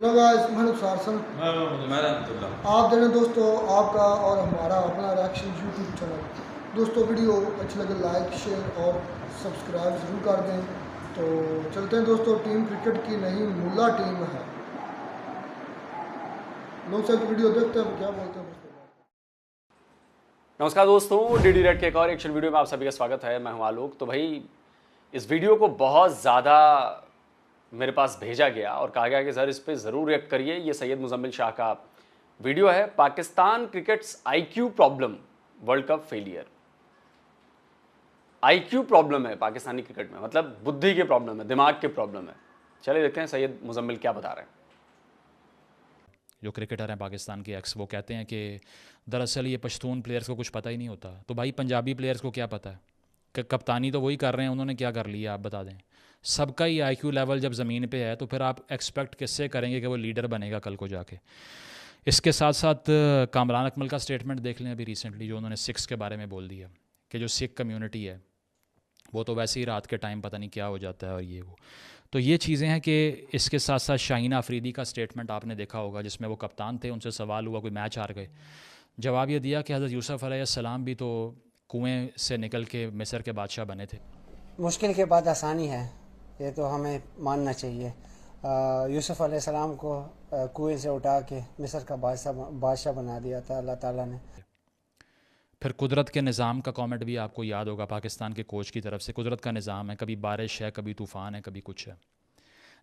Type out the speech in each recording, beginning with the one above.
आप देखें दोस्तों, आपका और हमारा अपना रिएक्शन यूट्यूब चैनल। दोस्तों वीडियो अच्छी लगे लाइक शेयर और सब्सक्राइब ज़रूर कर दें। तो चलते हैं दोस्तों, टीम क्रिकेट की नहीं मुल्ला टीम है। लोग सब वीडियो देखते हैं, क्या बोलते हैं दोस्तों। नमस्कार दोस्तों, डीडी रेड के एक और एक्शन वीडियो में आप सभी का स्वागत है। मैं हूं आलोक। तो भाई इस वीडियो को बहुत ज़्यादा मेरे पास भेजा गया और कहा गया कि सर इस पे ज़रूर रिएक्ट करिए। ये सैयद मुजम्मिल शाह का वीडियो है, Pakistan crickets IQ problem, world cup failure. IQ problem है पाकिस्तानी क्रिकेट में, मतलब बुद्धि के प्रॉब्लम है, दिमाग के प्रॉब्लम है। चलिए देखते हैं सैयद मुजम्मिल क्या बता रहे हैं। जो क्रिकेटर हैं पाकिस्तान के एक्स, वो कहते हैं कि दरअसल ये पश्तून प्लेयर्स को कुछ पता ही नहीं होता। तो भाई पंजाबी प्लेयर्स को क्या पता है कि कप्तानी तो वही कर रहे हैं, उन्होंने क्या कर लिया आप बता दें। सबका ही आईक्यू लेवल जब ज़मीन पे है तो फिर आप एक्सपेक्ट किससे करेंगे कि वो लीडर बनेगा कल को जाके। इसके साथ साथ कामरान अकमल का स्टेटमेंट देख लें अभी रिसेंटली, जो उन्होंने सिक्स के बारे में बोल दिया कि जो सिख कम्यूनिटी है वो तो वैसे ही रात के टाइम पता नहीं क्या हो जाता है और ये वो। तो ये चीज़ें हैं कि इसके साथ साथ शाहीन आफरीदी का स्टेटमेंट आपने देखा होगा, जिसमें वो कप्तान थे, उनसे सवाल हुआ कोई मैच हार गए, जवाब ये दिया कि हज़रत यूसुफ अलैहिस्सलाम भी तो कुएं से निकल के मिस्र के बादशाह बने थे। मुश्किल के बाद आसानी है, ये तो हमें मानना चाहिए। यूसुफ अलैहिस्सलाम को कुएं से उठा के मिस्र का बादशाह बना दिया था अल्लाह ताला ने। फिर कुदरत के निज़ाम का कमेंट भी आपको याद होगा पाकिस्तान के कोच की तरफ से। कुदरत का निज़ाम है, कभी बारिश है, कभी तूफ़ान है, कभी कुछ है।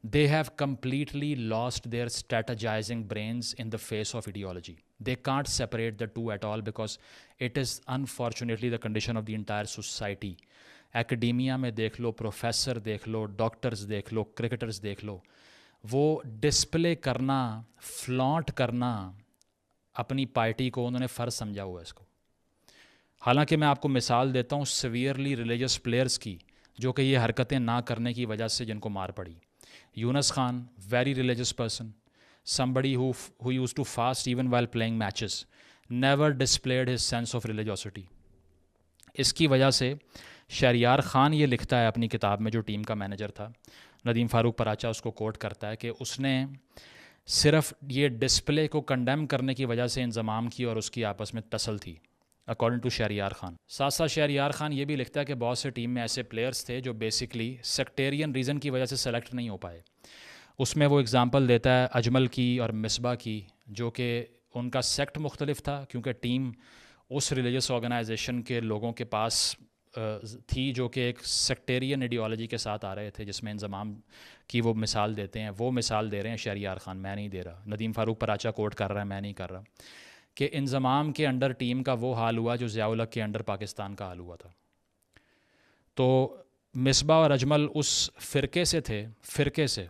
They have completely lost their strategizing brains in the face of ideology. They can't separate the two at all because it is unfortunately the condition of the entire society. Academia में देख लो, प्रोफेसर देख लो, doctors देख लो, cricketers देख लो, वो display करना, flaunt करना अपनी party को उन्होंने फ़र्ज समझा हुआ है इसको। हालांकि मैं आपको मिसाल देता हूँ सीवियरली रिलीजियस प्लेयर्स की, जो कि ये हरकतें ना करने की वजह से जिनको मार पड़ी। Yunus Khan, very religious person, somebody who used to fast even while playing matches, never displayed his sense of religiosity. इसकी वजह से शहरियार ख़ान ये लिखता है अपनी किताब में, जो टीम का मैनेजर था, नदीम फ़ारूक पराचा उसको कोट करता है कि उसने सिर्फ ये डिस्प्ले को कंडेम करने की वजह से इंज़माम की और उसकी आपस में टसल थी, अकॉर्डिंग टू शहरियार ख़ान। साथ साथ शहरियार ख़ान ये भी लिखता है कि बहुत से टीम में ऐसे प्लेयर्स थे जो बेसिकली सेक्टेरियन रीज़न की वजह से सेलेक्ट नहीं हो पाए। उसमें वो एग्ज़ाम्पल देता है अजमल की और मिसबा की, जो कि उनका सेक्ट मुख्तलिफ था क्योंकि टीम उस रिलीजियस ऑर्गेनाइजेशन के लोगों के पास थी जो कि एक सेक्टेरियन आइडियोलॉजी के साथ आ रहे थे, जिसमें इंज़माम की वो मिसाल देते हैं। वो मिसाल दे रहे हैं शहरियार ख़ान, मैं नहीं दे रहा। नदीम फ़ारूक पराचा कोट कर रहा है, मैं नहीं कर रहा, कि इंज़माम के अंडर टीम का वो हाल हुआ जो ज़ियाउल हक़ के अंडर पाकिस्तान का हाल हुआ था। तो मिसबा और अजमल उस फ़िरके से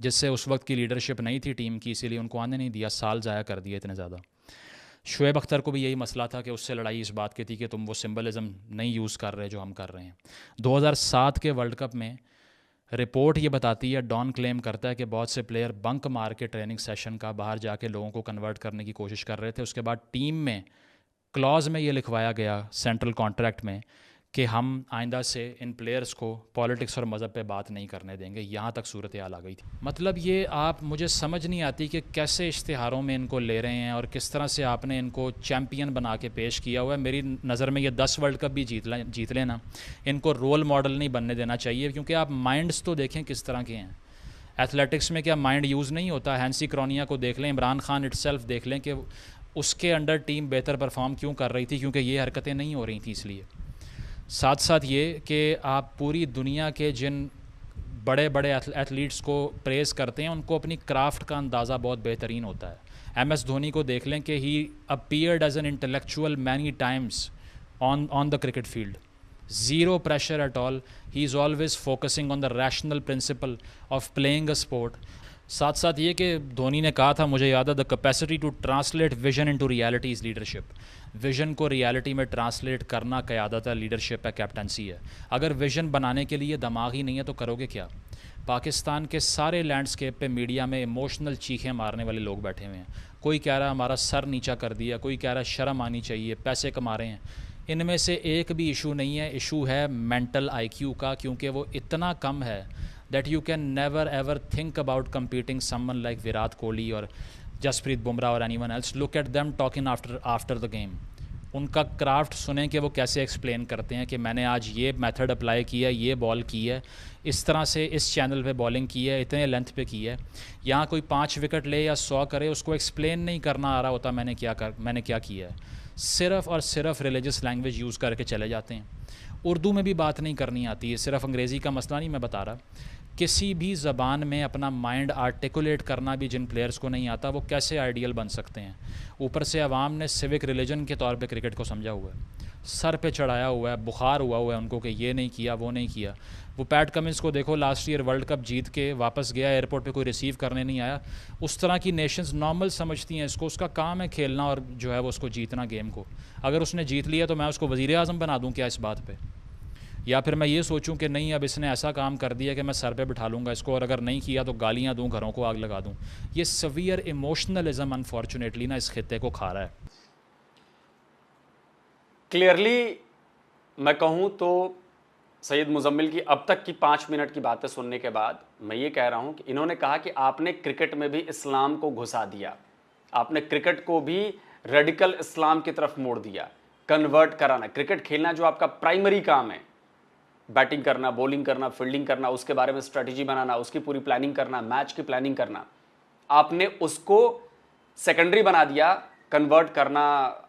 जिससे उस वक्त की लीडरशिप नहीं थी टीम की, इसीलिए उनको आने नहीं दिया, साल ज़ाया कर दिए इतने ज़्यादा। शुएब अख्तर को भी यही मसला था कि उससे लड़ाई इस बात की थी कि तुम वो सिंबलिज़म नहीं यूज़ कर रहे जो हम कर रहे हैं। 2007 के वर्ल्ड कप में रिपोर्ट ये बताती है, डॉन क्लेम करता है कि बहुत से प्लेयर बंक मार के ट्रेनिंग सेशन का बाहर जाके लोगों को कन्वर्ट करने की कोशिश कर रहे थे। उसके बाद टीम में क्लॉज में ये लिखवाया गया सेंट्रल कॉन्ट्रैक्ट में कि हम आइंदा से इन प्लेयर्स को पॉलिटिक्स और मज़हब पे बात नहीं करने देंगे। यहाँ तक सूरत हाल आ गई थी। मतलब ये आप, मुझे समझ नहीं आती कि कैसे इश्तिहारों में इनको ले रहे हैं और किस तरह से आपने इनको चैम्पियन बना के पेश किया हुआ है। मेरी नज़र में ये 10 वर्ल्ड कप भी जीत लेना, इनको रोल मॉडल नहीं बनने देना चाहिए, क्योंकि आप माइंड्स तो देखें किस तरह के हैं। एथलेटिक्स में क्या माइंड यूज़ नहीं होता? हैंसी क्रॉनिया को देख लें, इमरान खान इटसेल्फ देख लें कि उसके अंडर टीम बेहतर परफॉर्म क्यों कर रही थी, क्योंकि ये हरकतें नहीं हो रही थी इसलिए। साथ साथ ये कि आप पूरी दुनिया के जिन बड़े बड़े एथलीट्स को प्रेज़ करते हैं, उनको अपनी क्राफ्ट का अंदाज़ा बहुत बेहतरीन होता है। MS धोनी को देख लें कि he appeared as an intellectual many times on the cricket field, zero pressure at all, he is always focusing on the rational principle of playing a sport. साथ साथ ये कि धोनी ने कहा था, मुझे याद है, the capacity to translate vision into reality is leadership. Vision को रियलिटी में ट्रांसलेट करना क़यादत है, लीडरशिप है, कैप्टनसी है। अगर विजन बनाने के लिए दिमाग ही नहीं है तो करोगे क्या? पाकिस्तान के सारे लैंडस्केप पे मीडिया में इमोशनल चीखें मारने वाले लोग बैठे हुए हैं। कोई कह रहा है हमारा सर नीचा कर दिया, कोई कह रहा है शर्म आनी चाहिए, पैसे कमा रहे हैं। इनमें से एक भी इशू नहीं है, इशू है मेंटल IQ का, क्योंकि वो इतना कम है that you can never ever think about competing someone like Virat Kohli or Jasprit Bumrah or anyone else. Look at them talking after the game. उनका क्राफ्ट सुने कि वो कैसे एक्सप्लेन करते हैं कि मैंने आज ये मेथड अप्लाई किया, ये बॉल की है, इस तरह से इस चैनल पे बॉलिंग की है, इतने लेंथ पे की है। यहाँ कोई 5 विकेट ले या 100 करे, उसको एक्सप्लेन नहीं करना आ रहा होता मैंने क्या किया है। सिर्फ़ और सिर्फ रिलीजियस लैंग्वेज यूज़ करके चले जाते हैं। उर्दू में भी बात नहीं करनी आती है, सिर्फ अंग्रेज़ी का मसला नहीं मैं बता रहा, किसी भी ज़बान में अपना माइंड आर्टिकुलेट करना भी जिन प्लेयर्स को नहीं आता वो कैसे आइडियल बन सकते हैं। ऊपर से अवाम ने सिविक रिलीजन के तौर पे क्रिकेट को समझा हुआ है, सर पे चढ़ाया हुआ है, बुखार हुआ है उनको कि ये नहीं किया, वो नहीं किया। वो पैट कमिंस को देखो, लास्ट ईयर वर्ल्ड कप जीत के वापस गया, एयरपोर्ट पे कोई रिसीव करने नहीं आया। उस तरह की नेशंस नॉर्मल समझती हैं इसको, उसका काम है खेलना और जो है वो उसको जीतना गेम को। अगर उसने जीत लिया तो मैं उसको वज़ीर आज़म बना दूँ क्या इस बात पर? या फिर मैं ये सोचूं कि नहीं अब इसने ऐसा काम कर दिया कि मैं सर पे बिठा लूँगा इसको, और अगर नहीं किया तो गालियाँ दूँ, घरों को आग लगा दूँ। ये सवियर इमोशनलिज्म अनफॉर्चुनेटली ना इस खित्ते को खा रहा है। क्लियरली मैं कहूँ तो सैयद मुजम्मिल की अब तक की 5 मिनट की बातें सुनने के बाद मैं ये कह रहा हूँ कि इन्होंने कहा कि आपने क्रिकेट में भी इस्लाम को घुसा दिया, आपने क्रिकेट को भी रेडिकल इस्लाम की तरफ मोड़ दिया, कन्वर्ट कराना। क्रिकेट खेलना जो आपका प्राइमरी काम है, बैटिंग करना, बॉलिंग करना, फील्डिंग करना, उसके बारे में स्ट्रेटजी बनाना, उसकी पूरी प्लानिंग करना, मैच की प्लानिंग करना, आपने उसको सेकेंडरी बना दिया, कन्वर्ट करना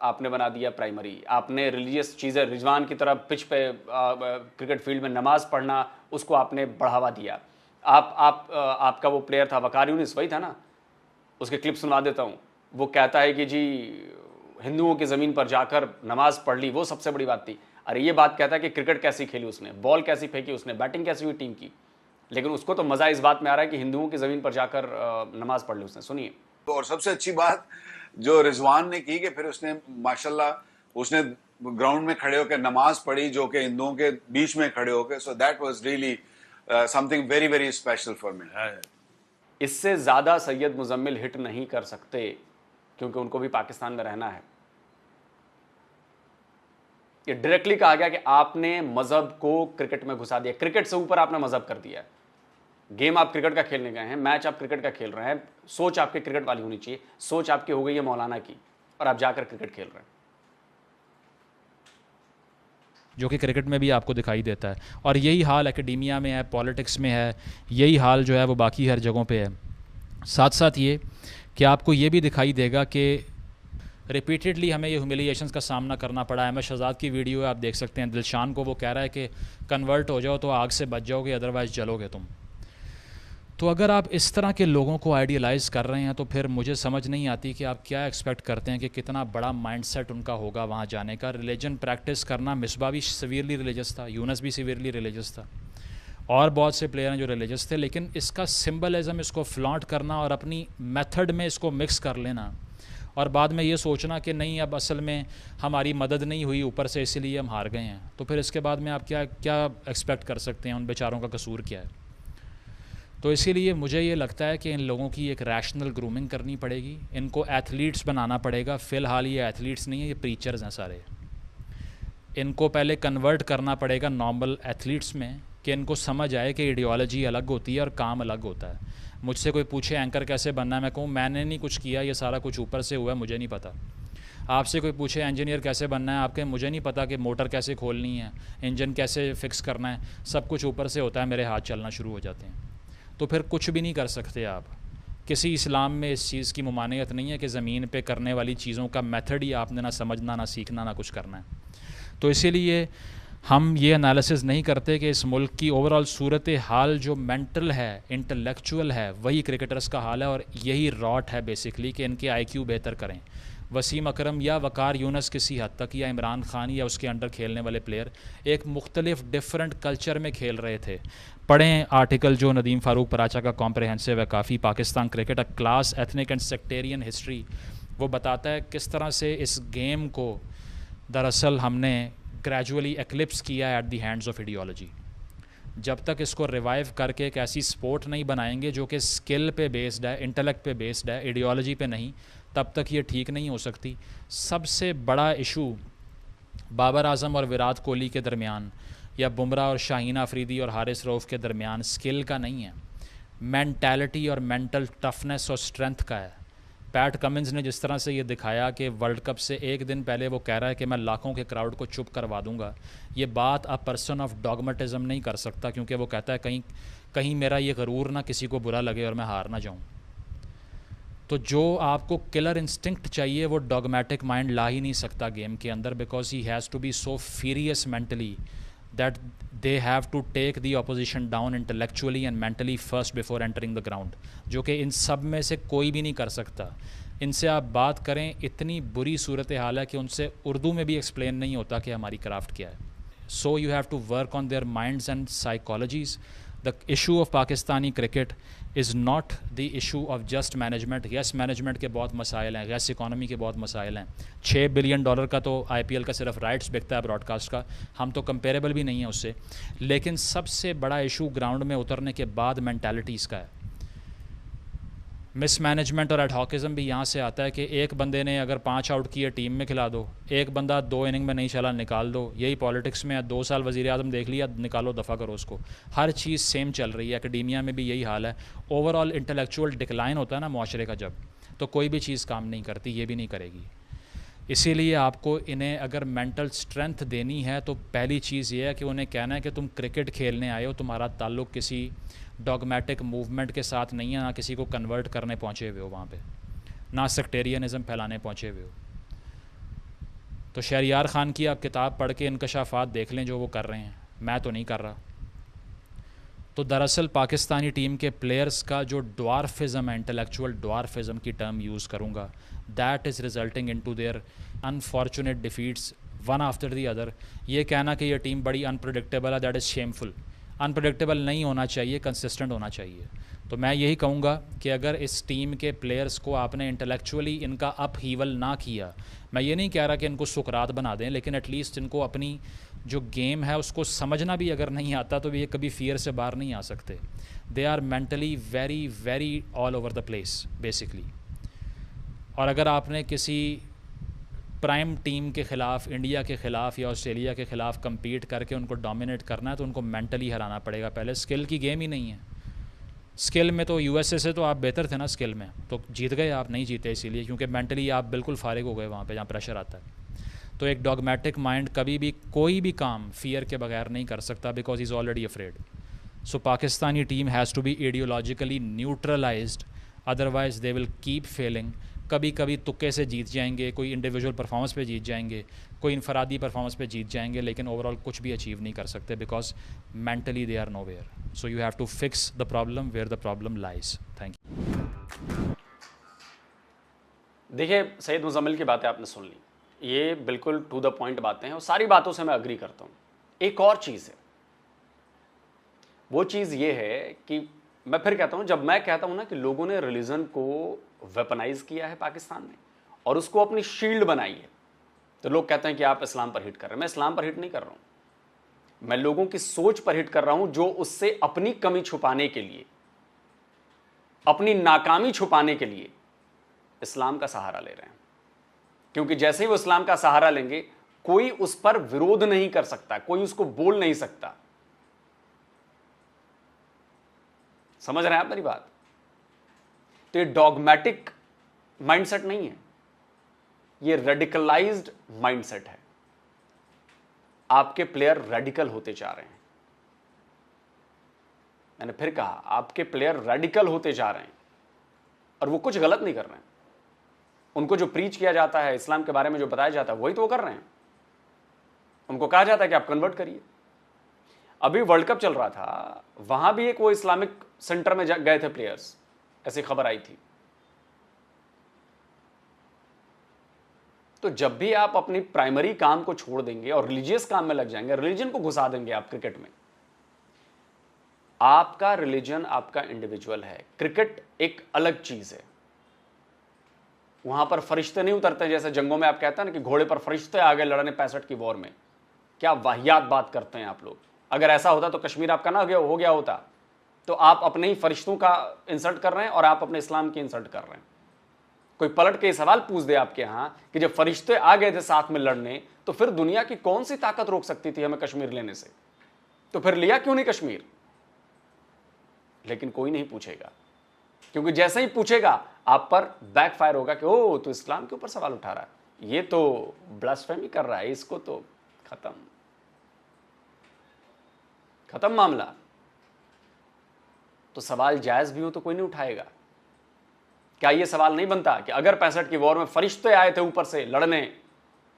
आपने बना दिया प्राइमरी। आपने रिलीजियस चीज़ें, रिजवान की तरफ पिच पे क्रिकेट फील्ड में नमाज पढ़ना, उसको आपने बढ़ावा दिया। आपका वो प्लेयर था वकार यूनिस, वही था ना, उसके क्लिप सुना देता हूँ। वो कहता है कि जी हिंदुओं की ज़मीन पर जाकर नमाज पढ़ ली, वो सबसे बड़ी बात थी। अरे ये बात कहता है कि क्रिकेट कैसी खेली उसने, बॉल कैसी फेंकी उसने, बैटिंग कैसी हुई टीम की, लेकिन उसको तो मज़ा इस बात में आ रहा है कि हिंदुओं की ज़मीन पर जाकर नमाज पढ़ ली उसने। सुनिए। और सबसे अच्छी बात जो रिजवान ने की कि फिर उसने माशाल्लाह उसने ग्राउंड में खड़े होकर नमाज पढ़ी, जो कि हिंदुओं के बीच में खड़े होकर। So that was really something very very special for me. इससे ज़्यादा सैयद मुजम्मिल हिट नहीं कर सकते, क्योंकि उनको भी पाकिस्तान में रहना है। ये डायरेक्टली कहा गया कि आपने मजहब को क्रिकेट में घुसा दिया, क्रिकेट से ऊपर आपने मजहब कर दिया। गेम आप क्रिकेट का खेलने गए हैं, मैच आप क्रिकेट का खेल रहे हैं, सोच आपकी क्रिकेट वाली होनी चाहिए, सोच आपकी हो गई है मौलाना की, और आप जाकर क्रिकेट खेल रहे हैं, जो कि क्रिकेट में भी आपको दिखाई देता है। और यही हाल एकेडमिया में है, पॉलिटिक्स में है, यही हाल जो है वो बाकी हर जगहों पे है। साथ साथ ये कि आपको ये भी दिखाई देगा कि रिपीटेडली हमें ये ह्यूमिलिएशंस का सामना करना पड़ा है। मैं शहजाद की वीडियो है, आप देख सकते हैं, दिलशान को वो कह रहा है कि कन्वर्ट हो जाओ तो आग से बच जाओगे, अदरवाइज़ जलोगे तुम। तो अगर आप इस तरह के लोगों को आइडियलाइज़ कर रहे हैं तो फिर मुझे समझ नहीं आती कि आप क्या एक्सपेक्ट करते हैं कि कितना बड़ा माइंडसेट उनका होगा वहाँ जाने का। रिलीजन प्रैक्टिस करना, मिसबा भी सिवियरली रिलीजियस था, यूनस भी सिवियरली रिलीजियस था, और बहुत से प्लेयर हैं जो रिलीजियस थे, लेकिन इसका सिंबलिज्म, इसको फ्लॉन्ट करना और अपनी मेथड में इसको मिक्स कर लेना, और बाद में ये सोचना कि नहीं अब असल में हमारी मदद नहीं हुई ऊपर से इसीलिए हम हार गए हैं, तो फिर इसके बाद में आप क्या एक्सपेक्ट कर सकते हैं? उन बेचारों का कसूर क्या है? तो इसीलिए मुझे ये लगता है कि इन लोगों की एक रैशनल ग्रूमिंग करनी पड़ेगी, इनको एथलीट्स बनाना पड़ेगा। फ़िलहाल ये एथलीट्स नहीं है, ये प्रीचर्स हैं सारे। इनको पहले कन्वर्ट करना पड़ेगा नॉर्मल एथलीट्स में, कि इनको समझ आए कि आइडियोलॉजी अलग होती है और काम अलग होता है। मुझसे कोई पूछे एंकर कैसे बनना है, मैं कहूँ मैंने नहीं कुछ किया, ये सारा कुछ ऊपर से हुआ है, मुझे नहीं पता। आपसे कोई पूछे इंजीनियर कैसे बनना है, आपके मुझे नहीं पता कि मोटर कैसे खोलनी है, इंजन कैसे फ़िक्स करना है, सब कुछ ऊपर से होता है, मेरे हाथ चलना शुरू हो जाते हैं। तो फिर कुछ भी नहीं कर सकते आप। किसी इस्लाम में इस चीज़ की मुमानियत नहीं है कि ज़मीन पे करने वाली चीज़ों का मेथड ही आपने ना समझना, ना सीखना, ना कुछ करना है। तो इसीलिए हम ये एनालिसिस नहीं करते कि इस मुल्क की ओवरऑल सूरत हाल जो मेंटल है, इंटेलेक्चुअल है, वही क्रिकेटर्स का हाल है, और यही रॉट है बेसिकली कि इनके IQ बेहतर करें। वसीम अकरम या वकार यूनस किसी हद तक, या इमरान खान या उसके अंडर खेलने वाले प्लेयर एक मुख्तलिफ डिफरेंट कल्चर में खेल रहे थे। पढ़ें आर्टिकल जो नदीम फ़ारूक पराचा का कॉम्प्रहेंसिव है काफ़ी, Pakistan cricket a class ethnic and sectarian history. वो बताता है किस तरह से इस गेम को दरअसल हमने ग्रेजुअली एक्लिप्स किया at the hands of ideology. जब तक इसको रिवाइव करके एक ऐसी स्पोर्ट नहीं बनाएंगे जो कि स्किल पे बेस्ड है, इंटेलेक्ट पे बेस्ड है, आइडियोलॉजी पे नहीं, तब तक ये ठीक नहीं हो सकती। सबसे बड़ा इशू बाबर आजम और विराट कोहली के दरमियान या बुमराह और शाहीन आफरीदी और हारिस रऊफ़ के दरमियान स्किल का नहीं है, मेंटालिटी और मेंटल टफनेस और स्ट्रेंथ का है। पैट कमिंस ने जिस तरह से ये दिखाया कि वर्ल्ड कप से एक दिन पहले वो कह रहा है कि मैं लाखों के क्राउड को चुप करवा दूंगा, ये बात अ पर्सन ऑफ डॉगमेटिज़म नहीं कर सकता, क्योंकि वो कहता है कहीं मेरा ये गरूर ना किसी को बुरा लगे और मैं हार ना जाऊँ। तो जो आपको किलर इंस्टिंक्ट चाहिए वो डॉगमेटिक माइंड ला ही नहीं सकता गेम के अंदर, because he has to be so furious mentally that they have to take the opposition down intellectually and mentally first before entering the ground, जो कि इन सब में से कोई भी नहीं कर सकता। इनसे आप बात करें, इतनी बुरी सूरत हाल है कि उनसे उर्दू में भी एक्सप्लेन नहीं होता कि हमारी क्राफ्ट क्या है। So you have to work on their minds and psychologies. The issue of Pakistani cricket is not the issue of just management. Yes, management के बहुत मसाइल हैं, yes इकोनॉमी के बहुत मसाइल हैं। $6 बिलियन का तो IPL का सिर्फ राइट्स बिकता है ब्रॉडकास्ट का, हम तो कंपेरेबल भी नहीं है उससे। लेकिन सबसे बड़ा इशू ग्राउंड में उतरने के बाद मेंटालिटीज़ का है। मिसमैनेजमेंट और एडहॉकिज़म भी यहाँ से आता है कि एक बंदे ने अगर 5 आउट किए टीम में खिला दो, एक बंदा 2 इनिंग में नहीं चला निकाल दो। यही पॉलिटिक्स में 2 साल वज़ीर आज़म देख लिया, निकालो दफ़ा करो उसको। हर चीज़ सेम चल रही है, एकेडमिया में भी यही हाल है। ओवरऑल इंटेलेक्चुअल डिक्लाइन होता है ना मुआशरे का जब, तो कोई भी चीज़ काम नहीं करती, ये भी नहीं करेगी। इसीलिए आपको इन्हें अगर मेंटल स्ट्रेंथ देनी है तो पहली चीज़ ये है कि उन्हें कहना है कि तुम क्रिकेट खेलने आए हो, तुम्हारा ताल्लुक़ किसी डॉगमेटिक मूवमेंट के साथ नहीं है, ना किसी को कन्वर्ट करने पहुँचे हुए हो वहाँ पे, ना सेक्टेरियनिज़म फैलाने पहुँचे हुए हो। तो शहरियार ख़ान की आप किताब पढ़ के इंकशाफात देख लें जो वो कर रहे हैं, मैं तो नहीं कर रहा। तो दरअसल पाकिस्तानी टीम के प्लेयर्स का जो ड्वार्फिज़म है, इंटेलेक्चुअल ड्वार्फिज़म की टर्म यूज़ करूँगा, that is resulting into their unfortunate defeats one after the other. ये कहना कि ये टीम बड़ी अनप्रडिक्टेबल है, दैट इज़ शेमफुल। अनप्रडिक्टेबल नहीं होना चाहिए, कंसिस्टेंट होना चाहिए। तो मैं यही कहूँगा कि अगर इस टीम के प्लेयर्स को आपने इंटेलेक्चुअली इनका अप हीवल ना किया, मैं ये नहीं कह रहा कि इनको सुकरात बना दें, लेकिन एटलीस्ट इनको अपनी जो गेम है उसको समझना भी अगर नहीं आता तो ये कभी फियर से बाहर नहीं आ सकते। They are mentally very very all over the place basically. और अगर आपने किसी प्राइम टीम के ख़िलाफ़, इंडिया के ख़िलाफ़ या ऑस्ट्रेलिया के ख़िलाफ़ कम्पीट करके उनको डोमिनेट करना है तो उनको मेंटली हराना पड़ेगा पहले। स्किल की गेम ही नहीं है। स्किल में तो यूएसए से तो आप बेहतर थे ना, स्किल में तो जीत गए, आप नहीं जीते इसीलिए क्योंकि मेंटली आप बिल्कुल फारिग हो गए वहाँ पे जहाँ प्रेशर आता है। तो एक डॉगमेटिक माइंड कभी भी कोई भी काम फियर के बगैर नहीं कर सकता, because is already afraid. So Pakistani team has to be ideologically neutralised, otherwise they will keep failing. कभी कभी तुक्के से जीत जाएंगे, कोई इंडिविजुअल परफॉर्मेंस पे जीत जाएंगे, कोई इनफरादी परफॉर्मेंस पे जीत जाएंगे, लेकिन ओवरऑल कुछ भी अचीव नहीं कर सकते because mentally they are nowhere. So you have to fix the problem where the problem lies. Thank you. देखिए, सैयद मुजम्मिल की बातें आपने सुन ली, ये बिल्कुल टू द पॉइंट बातें हैं और सारी बातों से मैं अग्री करता हूँ। एक और चीज़ है, वो चीज़ ये है कि मैं फिर कहता हूँ, जब मैं कहता हूँ ना कि लोगों ने रिलीजन को वेपनाइज किया है पाकिस्तान में और उसको अपनी शील्ड बनाई है, तो लोग कहते हैं कि आप इस्लाम पर हिट कर रहे हैं। मैं इस्लाम पर हिट नहीं कर रहा हूँ, मैं लोगों की सोच पर हिट कर रहा हूँ जो उससे अपनी कमी छुपाने के लिए, अपनी नाकामी छुपाने के लिए इस्लाम का सहारा ले रहे हैं। क्योंकि जैसे ही वो इस्लाम का सहारा लेंगे, कोई उस पर विरोध नहीं कर सकता, कोई उसको बोल नहीं सकता। समझ रहे हैं आप मेरी बात? तो ये डॉगमेटिक माइंडसेट नहीं है, ये रेडिकलाइज्ड माइंडसेट है। आपके प्लेयर रेडिकल होते जा रहे हैं। मैंने फिर कहा, आपके प्लेयर रेडिकल होते जा रहे हैं और वो कुछ गलत नहीं कर रहे हैं। उनको जो प्रीच किया जाता है, इस्लाम के बारे में जो बताया जाता है, वही तो वो कर रहे हैं। उनको कहा जाता है कि आप कन्वर्ट करिए। अभी वर्ल्ड कप चल रहा था, वहां भी एक वो इस्लामिक सेंटर में गए थे प्लेयर्स, ऐसी खबर आई थी। तो जब भी आप अपनी प्राइमरी काम को छोड़ देंगे और रिलीजियस काम में लग जाएंगे, रिलीजन को घुसा देंगे आप क्रिकेट में। आपका रिलीजन आपका इंडिविजुअल है, क्रिकेट एक अलग चीज है। वहां पर फरिश्ते नहीं उतरते, जैसे जंगों में आप कहते हैं ना कि घोड़े पर फरिश्ते आ गए लड़ने 65 की वॉर में। क्या वाहियात बात करते हैं आप लोग। अगर ऐसा होता तो कश्मीर आपका ना हो गया होता। तो आप अपने ही फरिश्तों का इंसल्ट कर रहे हैं और आप अपने इस्लाम की इंसल्ट कर रहे हैं। कोई पलट के सवाल पूछ दे आपके यहां कि जब फरिश्ते आ गए थे साथ में लड़ने, तो फिर दुनिया की कौन सी ताकत रोक सकती थी हमें कश्मीर लेने से? तो फिर लिया क्यों नहीं कश्मीर? लेकिन कोई नहीं पूछेगा, क्योंकि जैसे ही पूछेगा आप पर बैकफायर होगा कि ओ तो इस्लाम के ऊपर सवाल उठा रहा है, ये तो ब्लास्फेमी कर रहा है, इसको तो खत्म मामला। तो सवाल जायज भी हो तो कोई नहीं उठाएगा। क्या ये सवाल नहीं बनता कि अगर 65 की वॉर में फरिश्ते आए थे ऊपर से लड़ने,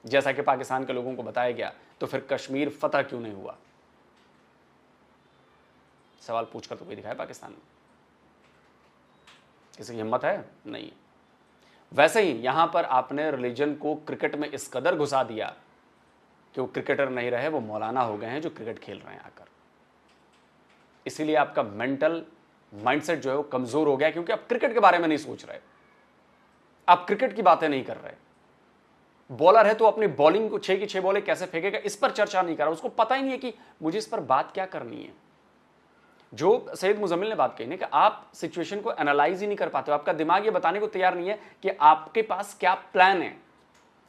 जैसा कि पाकिस्तान के लोगों को बताया गया, तो फिर कश्मीर फतह क्यों नहीं हुआ? सवाल पूछकर तो कोई दिखाए पाकिस्तान में? किसी की हिम्मत है? नहीं। वैसे ही यहां पर आपने रिलीजन को क्रिकेट में इस कदर घुसा दिया कि वो क्रिकेटर नहीं रहे, वो मौलाना हो गए हैं जो क्रिकेट खेल रहे हैं आकर। इसीलिए आपका मेंटल माइंडसेट जो है वो कमजोर हो गया, क्योंकि आप क्रिकेट के बारे में नहीं सोच रहे, आप क्रिकेट की बातें नहीं कर रहे। बॉलर है तो अपनी बॉलिंग को 6 की 6 बॉलें कैसे फेंकेगा इस पर चर्चा नहीं कर रहा, उसको पता ही नहीं है कि मुझे इस पर बात क्या करनी है। जो सैयद मुजम्मिल ने बात कही ना कि आप सिचुएशन को एनालाइज ही नहीं कर पाते हो, आपका दिमाग ये बताने को तैयार नहीं है कि आपके पास क्या प्लान है,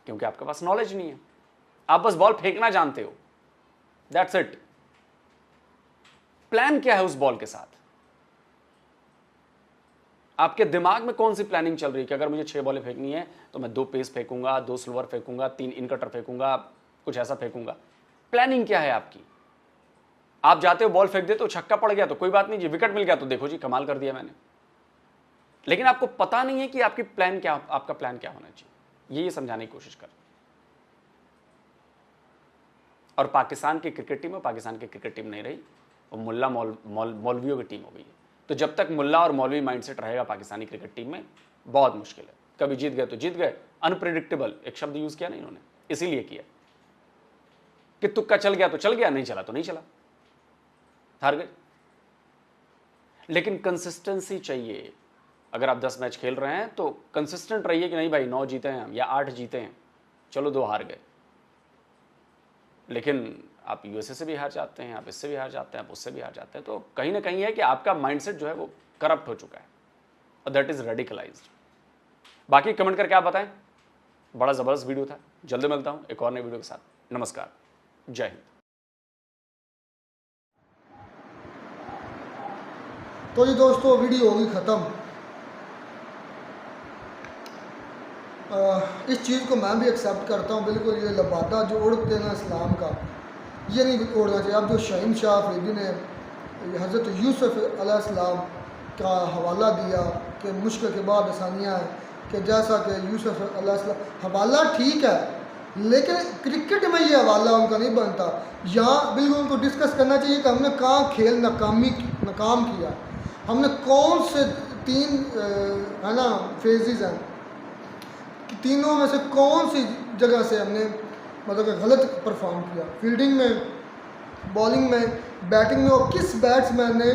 क्योंकि आपके पास नॉलेज नहीं है, आप बस बॉल फेंकना जानते हो, दैट्स इट। प्लान क्या है उस बॉल के साथ? आपके दिमाग में कौन सी प्लानिंग चल रही है कि अगर मुझे 6 बॉलें फेंकनी है तो मैं 2 पेस फेंकूंगा, 2 स्लोअर फेंकूंगा, 3 इनकटर फेंकूंगा, कुछ ऐसा फेंकूंगा। प्लानिंग क्या है आपकी? आप जाते हो बॉल फेंक देते हो, छक्का पड़ गया तो कोई बात नहीं जी, विकेट मिल गया तो देखो जी कमाल कर दिया मैंने। लेकिन आपको पता नहीं है कि आपका प्लान क्या होना चाहिए, ये समझाने की कोशिश कर। और पाकिस्तान की क्रिकेट टीम पाकिस्तान की क्रिकेट टीम नहीं रही, वो मुल्ला मौलवियों की टीम हो गई है। तो जब तक मुल्ला और मौलवी माइंडसेट रहेगा पाकिस्तानी क्रिकेट टीम में, बहुत मुश्किल है। कभी जीत गए तो जीत गए, अनप्रेडिक्टेबल एक शब्द यूज किया ना इन्होंने, इसीलिए किया कि तुक्का चल गया तो चल गया, नहीं चला तो नहीं चला, हार गए। लेकिन कंसिस्टेंसी चाहिए। अगर आप 10 मैच खेल रहे हैं तो कंसिस्टेंट रहिए कि नहीं भाई 9 जीते हैं या 8 जीते हैं, चलो 2 हार गए, लेकिन आप यूएसए से भी हार जाते हैं, आप इससे भी हार जाते हैं, आप उससे भी हार जाते हैं। तो कहीं ना कहीं है कि आपका माइंडसेट जो है वो करप्ट हो चुका है, और दैट इज रेडिकलाइज्ड। बाकी कमेंट करके आप बताएं। बड़ा जबरदस्त वीडियो था, जल्दी मिलता हूं एक और नई वीडियो के साथ। नमस्कार, जय हिंद। तो जी दोस्तों, वीडियो होगी ख़त्म। इस चीज़ को मैं भी एक्सेप्ट करता हूँ बिल्कुल। ये लबादा जो उड़ते हैं ना इस्लाम का, ये नहीं उड़ना चाहिए। अब जो शाहीन शाह अफरीदी ने हज़रत यूसुफ अलैहिस्सलाम का हवाला दिया कि मुश्किल के बाद आसानियाँ हैं, कि जैसा कि यूसुफ अलैहिस्सलाम, हवाला ठीक है लेकिन क्रिकेट में ये हवाला उनका नहीं बनता। यहाँ बिल्कुल उनको डिस्कस करना चाहिए कि हमने कहाँ खेल नाकाम किया, हमने कौन से 3 है ना फेजेस हैं, तीनों में से कौन सी जगह से हमने मतलब गलत परफॉर्म किया, फील्डिंग में, बॉलिंग में, बैटिंग में, और किस बैट्समैन ने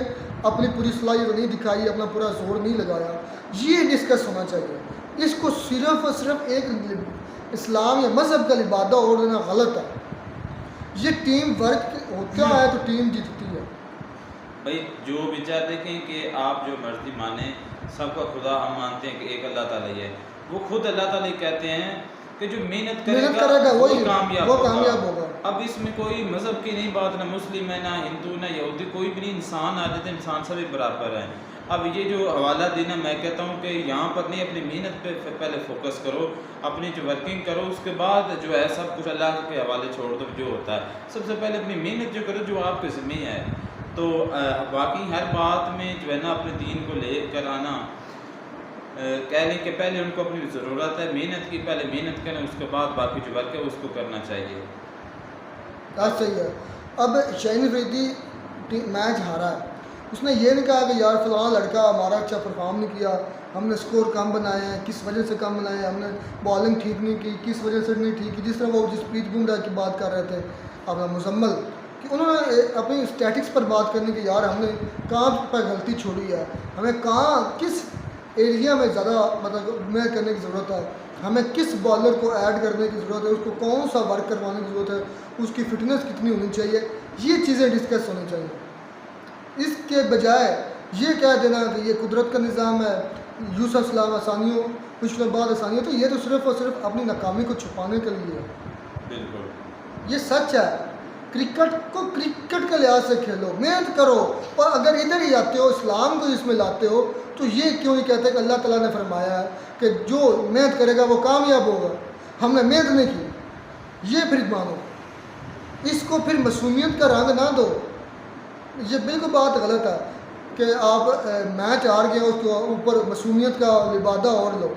अपनी पूरी सलाहियत नहीं दिखाई, अपना पूरा जोर नहीं लगाया। ये डिस्कस होना चाहिए। इसको सिर्फ और सिर्फ एक इस्लाम या मज़हब का लिबादा ओढ़ देना गलत है। ये टीम वर्क होता है तो टीम जीतती है। भाई जो विचार देखें कि आप जो मर्जी माने, सबका खुदा हम मानते हैं कि एक अल्लाह ताला ही है, वो खुद अल्लाह ताला कहते हैं कि जो मेहनत करेगा वो कामयाब होगा। अब इसमें कोई मज़हब की नहीं बात, ना मुस्लिम है, ना हिंदू, ना यहूदी, कोई भी नहीं, इंसान आ जाते हैं, इंसान सभी बराबर हैं। अब ये जो हवाला देना, मैं कहता हूँ कि यहाँ पर नहीं, अपनी मेहनत पे पहले फोकस करो, अपनी जो वर्किंग करो, उसके बाद जो है सब कुछ अल्लाह के हवाले छोड़ दो। जो होता है सबसे पहले अपनी मेहनत जो करो, जो आपके ज़िम्मे है। तो बाकी हर बात में जो है ना अपने दीन को ले कर आना, कह लें कि पहले उनको अपनी ज़रूरत है मेहनत की, पहले मेहनत करें, उसके बाद बाकी जो वर्क है उसको करना चाहिए। बात सही है। अब शाहीन अफरीदी मैच हारा है, उसने ये नहीं कहा कि यार फलाना लड़का हमारा अच्छा परफॉर्म नहीं किया, हमने स्कोर कम बनाए हैं, किस वजह से कम बनाए, हमने बॉलिंग ठीक नहीं की, किस वजह से नहीं ठीक की। जिस तरह वो जसप्रीत बुमराह की बात कर रहे थे अपना मुजम्मल, कि उन्होंने अपनी स्टैटिक्स पर बात करने की, यार हमने कहाँ पर गलती छोड़ी है, हमें कहाँ किस एरिया में ज़्यादा मतलब मैं करने की ज़रूरत है, हमें किस बॉलर को ऐड करने की ज़रूरत है, उसको कौन सा वर्क करवाने की ज़रूरत है, उसकी फ़िटनेस कितनी होनी चाहिए, ये चीज़ें डिस्कस होनी चाहिए। इसके बजाय ये कह देना कि ये कुदरत का निज़ाम है, यूसुफ अलैहिस्सलाम आसानियों कुछ बाद आसानियों, तो ये तो सिर्फ़ और सिर्फ अपनी नाकामी को छुपाने के लिए है। बिल्कुल ये सच है क्रिकेट को क्रिकेट के लिहाज से खेलो, मेहनत करो। और अगर इधर ही आते हो, इस्लाम को इसमें लाते हो, तो ये क्यों नहीं कहते कि अल्लाह ताला ने फरमाया है कि जो मेहनत करेगा वो कामयाब होगा। हमने मेहनत नहीं की, ये फिर मानो, इसको फिर मासूमियत का रंग ना दो। ये बिल्कुल बात गलत है कि आप मैच हार गए उसके ऊपर मासूमियत का लिबादा ओढ़ लो।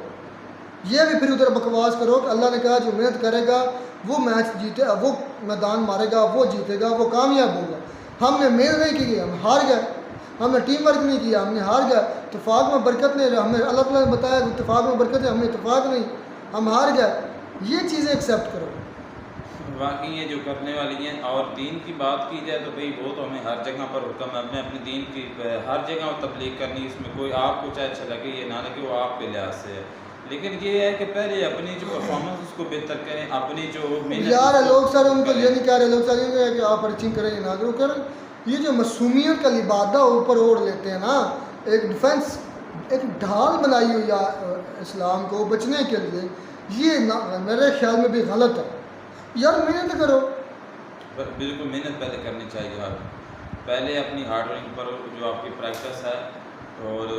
ये भी फिर उधर बकवास करो कि अल्लाह ने कहा जो मेहनत करेगा वो मैच जीते, वो मैदान मारेगा, वो जीतेगा, वो कामयाब होगा। हमने मेहनत नहीं की, हम हार गए। हमने टीम वर्क नहीं किया, हमने हार गए। इत्तेफाक में बरकत नहीं रहा, हमें अल्लाह ताला ने बताया इत्तेफाक में बरकत है, हमने इत्तेफाक नहीं, हम हार गए। ये चीज़ें एक्सेप्ट करो। वाकई ये जो करने वाली हैं। और दीन की बात की जाए तो भाई वो तो हमें हर जगह पर हुक्म है, अपने अपने दीन की हर जगह तबलीग करनी। इसमें कोई आपको चाहे अच्छा लगे ये ना लगे, वो आपके लिहाज से है। लेकिन ये है कि पहले अपनी जो परफॉर्मेंस उसको बेहतर करें, अपनी जो यार लोग सर उनको ये नहीं कह रहे, लोग सर ये कि आप अर्चिंग करें ना करो कर। ये जो मासूमियत का लिबादा ऊपर ओढ़ लेते हैं ना, एक डिफेंस, एक ढाल बनाई हुई है इस्लाम को बचने के लिए, ये मेरे ख्याल में भी गलत है। यार मेहनत करो, बिल्कुल मेहनत पहले करनी चाहिए। यार पहले अपनी हार्ड वर्किंग पर जो आपकी प्रैक्टिस है, और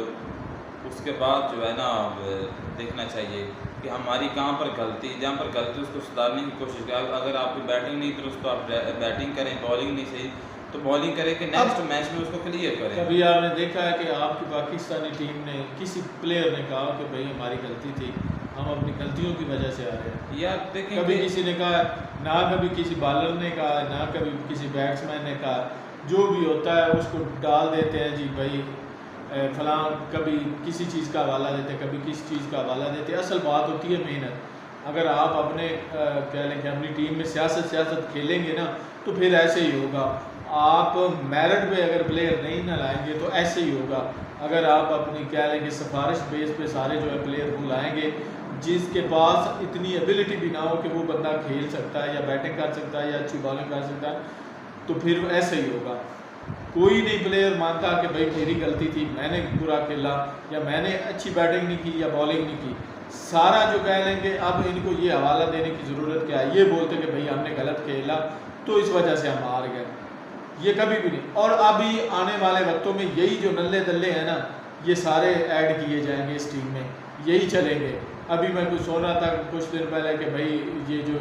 उसके बाद जो है ना देखना चाहिए कि हमारी कहाँ पर गलती, जहाँ पर गलती उसको सुधारने की कोशिश करें। अगर आपकी बैटिंग नहीं तो उसको आप बैटिंग करें, बॉलिंग नहीं सही तो बॉलिंग करें कि नेक्स्ट मैच में उसको क्लियर करें। कभी आपने देखा है कि आपकी पाकिस्तानी टीम ने किसी प्लेयर ने कहा कि भाई हमारी गलती थी, हम अपनी गलतियों की वजह से आ रहे हैं? यार देखें, कभी किसी ने कहा ना, कभी किसी बॉलर ने कहा ना, कभी किसी बैट्समैन ने कहा। जो भी होता है उसको डाल देते हैं जी भाई फलां, कभी किसी चीज़ का हवाला देते, कभी किसी चीज़ का हवाला देते। असल बात होती है मेहनत। अगर आप अपने कह लें कि अपनी टीम में सियासत खेलेंगे ना, तो फिर ऐसे ही होगा। आप मेरिट पे अगर प्लेयर नहीं ना लाएंगे तो ऐसे ही होगा। अगर आप अपनी कह लें कि सिफारिश बेस पे सारे जो है प्लेयर वो लाएंगे, जिसके पास इतनी एबिलिटी भी ना हो कि वो बंदा खेल सकता है या बैटिंग कर सकता है या अच्छी बॉलिंग कर सकता है, तो फिर ऐसे ही होगा। कोई नहीं प्लेयर मानता कि भाई मेरी गलती थी, मैंने बुरा खेला या मैंने अच्छी बैटिंग नहीं की या बॉलिंग नहीं की। सारा जो कह लेंगे अब इनको ये हवाला देने की ज़रूरत क्या है, ये बोलते कि भाई हमने गलत खेला तो इस वजह से हम हार गए, ये कभी भी नहीं। और अभी आने वाले वक्तों में यही जो नल्ले दल्ले हैं ना, ये सारे ऐड किए जाएंगे इस टीम में, यही चलेंगे। अभी मैं कुछ सुन रहा था कुछ दिन पहले कि भाई ये जो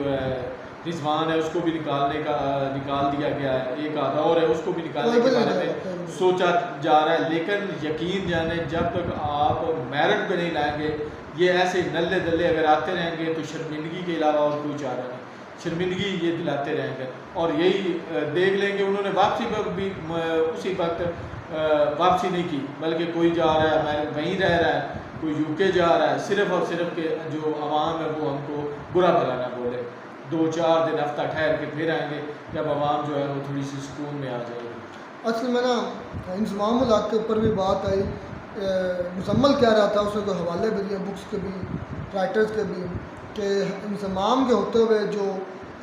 रिजवान है उसको भी निकाल दिया गया है, एक आधा और है उसको भी निकालने के बारे में सोचा जा रहा है। लेकिन यकीन जाने जब तक आप मेरिट पे नहीं लाएंगे, ये ऐसे नल्ले दल्ले अगर आते रहेंगे तो शर्मिंदगी के अलावा और कोई चारा नहीं, शर्मिंदगी ये दिलाते रहेंगे। और यही देख लेंगे उन्होंने वापसी पर भी उसी वक्त वापसी नहीं की, बल्कि कोई जा रहा है मैं वहीं रह रहा है, कोई यूके जा रहा है, सिर्फ और सिर्फ के जो आवाम है वो हमको बुरा भला ना बोले। 2-4 दिन हफ्ता ठहर के फिर आएंगे जब आवाम जो है वो थोड़ी सी सुकून में आ जाएगी। असल में ना इंज़मामुल हक़ के ऊपर भी बात आई, मुजम्मल कह रहा था, उसने कोई हवाले भी दिए बुक्स के भी, राइटर्स के भी, कि इंज़माम के होते हुए जो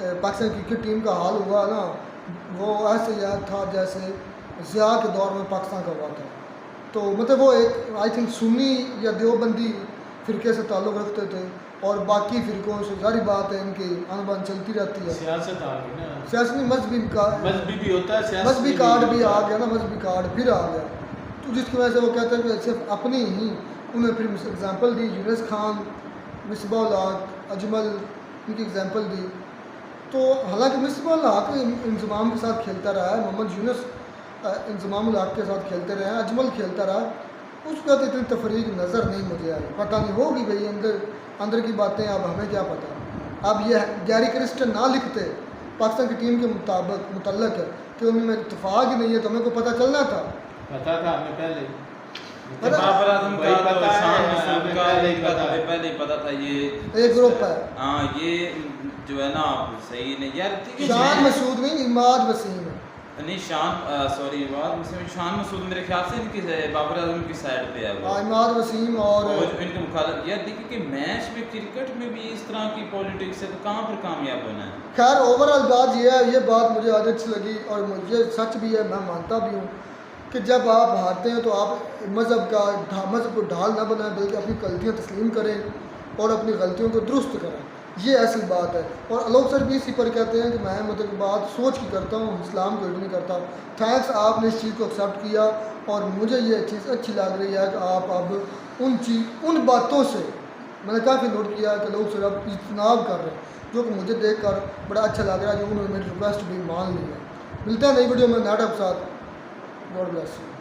पाकिस्तान क्रिकेट टीम का हाल हुआ ना, वो ऐसे याद था जैसे ज़िया के दौर में पाकिस्तान का हुआ था। तो मतलब वो एक आई थिंक सुन्नी या देवबंदी फ़िरके से ताल्लुक़ रखते थे, और बाकी फ़िरकों से सारी बात है इनकी अनबन चलती रहती है। सियासत आ गई ना, सियासी मजहबी भी होता है, मजहबी कार्ड भी आ गया ना, मजहबी कार्ड फिर आ गया, तो जिसकी वजह से वो कहते हैं कि सिर्फ अपनी ही उन्हें फिर एग्जांपल दी, यूनुस खान, मिसबाह उल हक, अजमल, इनकी एग्जांपल दी। तो हालांकि मिसबाह उल हक इंज़माम के साथ खेलता रहा है, मोहम्मद यूनुस इंज़माम उल हक के साथ खेलते रहे हैं, अजमल खेलता रहा, उसका तो इतनी तफरीक नज़र नहीं मुझे आई। पता नहीं होगी भाई अंदर की बातें, अब हमें क्या पता। अब ये गैरी क्रिस्टन ना लिखते पाकिस्तान की टीम के मुतल्लक है कि उनमें इत्तेफाक ही नहीं है, तो हमें को पता चलना था, पता था हमें पहले बाबर आजम का तो शान मसूद का पहले पता था ये एक ग्रुप है। हाँ ये जो है ना सही नहीं यार, शान मसूद नहीं, इमाद वसीम है, नहीं शान मसूद मेरे ख्याल से इनकी बाबर आजम की साइड पे है वो, इमाद वसीम और इनके मुखालिफ। यार देखिए कि मैच में क्रिकेट में भी इस तरह की पॉलिटिक्स है तो कहाँ पर कामयाब होना है। खैर ओवरऑल बात ये है, ये बात मुझे आज अच्छी लगी और मुझे सच भी है, मैं मानता भी हूँ कि जब आप हारते हैं तो आप मज़हब को ढाल ना बनाएं, बल्कि अपनी गलतियाँ तस्लीम करें और अपनी गलतियों को दुरुस्त करें। ये असल बात है। और आलोक सर भी इसी पर कहते हैं कि मैं मतलब बात सोच की करता हूँ, इस्लाम को नहीं करता। थैंक्स, आपने इस चीज़ को एक्सेप्ट किया और मुझे ये चीज़ अच्छी लग रही है कि आप अब उन बातों से मैंने काफ़ी नोट किया कि लोग सर अब इज्तनाब कर रहे हैं, जो कि मुझे देख कर बड़ा अच्छा लग रहा है, जो उन्होंने मेरी रिक्वेस्ट भी मान ली है। मिलते हैं नई वीडियो में नाटक के साथ। God bless you.